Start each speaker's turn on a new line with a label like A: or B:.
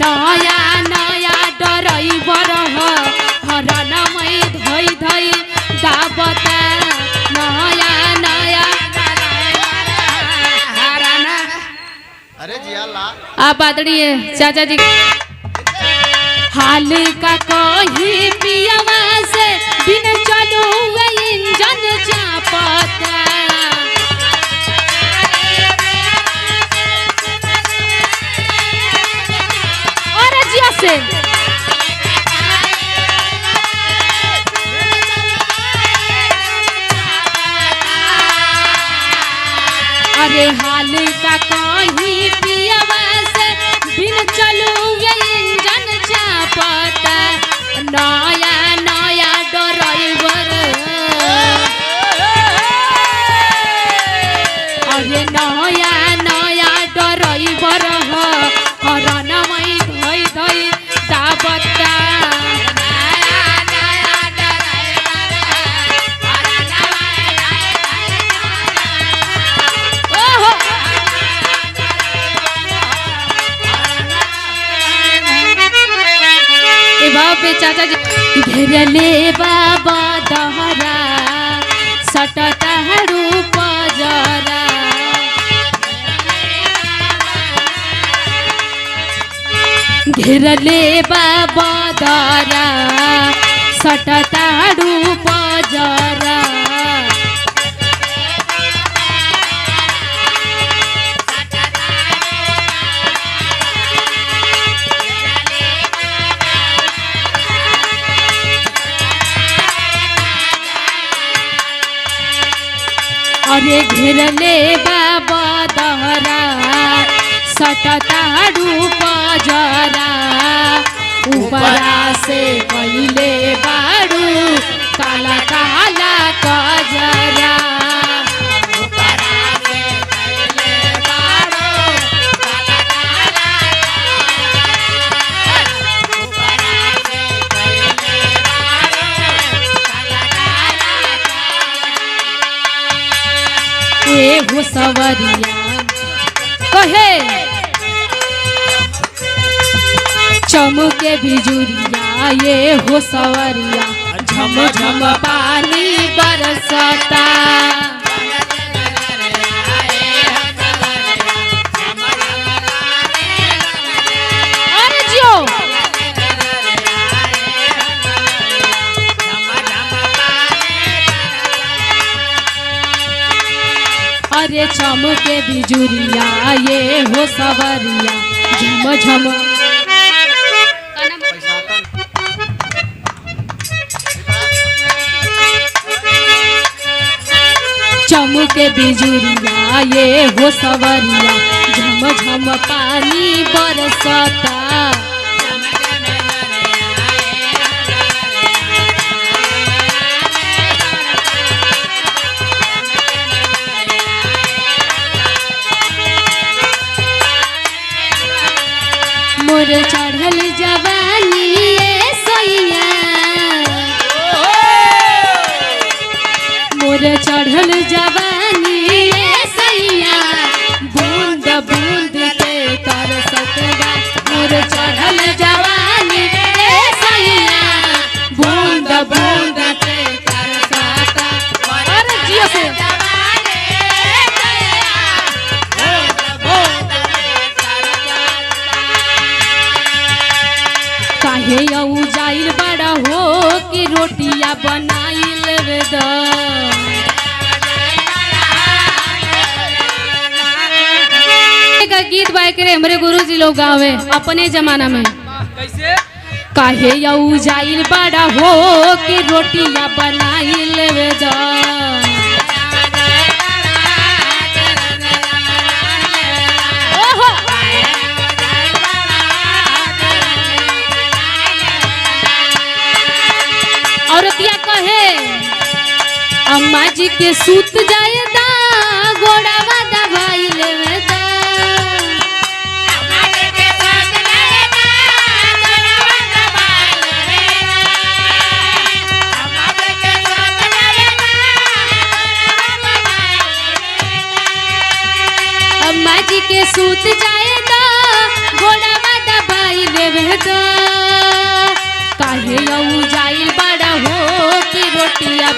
A: नया नया ड्राइवर हरणमय धोई धोई दाबता नया नया हराना।
B: अरे जी अल्लाह
A: आप बादड़ी है चाचा जी हाल का कोई पियावा से बिन चलो इंजन चापता और जिया से अरे हाल का कोई पियावा से बिन चलो इंजन चापता नया नया ड्राइवर अरे नया नया ड्राइवर हरणमय धोई धोई दाबता पे चाचा जी घेरले बाबा दहरा सटतारू पजरा घेरले बाबा दहरा सटतारू पजरा अरे घेरले बाबा दहरा सटतारू पजरा ऊपरा से पहले बारू काला काला कजरा हो सवरिया कहे चमके बिजुरिया ये हो सवरिया झम झम पानी बरसता अरे जियो अरे चमके बिजुरिया ये हो सवरिया झम झम चमके बिजुरिया ये हो सवरिया झम झम पानी बरसता मोर चढ़ल जवानी सैया मोर चढ़ल जवानी सैया बूंद बूंद के तरसतबा मोर चढ़ल जवानी सैया बूंद बूंद के तरसता अरे जियो से काहे यऊ जाइल बड़ा हो कि रोटिया बनाइल रे द गीत बाय करे हमरे गुरुजी लोग गावे अपने जमाना में कैसे काहे यऊ जाइल बड़ा हो कि रोटिया बनाइल रे द औरतिया कहे अम्मा जी के सूत जाए दा गोड़ावा दबाई लेवे दा अम्मा जी के सूत जाए दा गोड़ावा दबाई लेवे दा काहे यऊ जाइल बड़ा हो कि रोटिया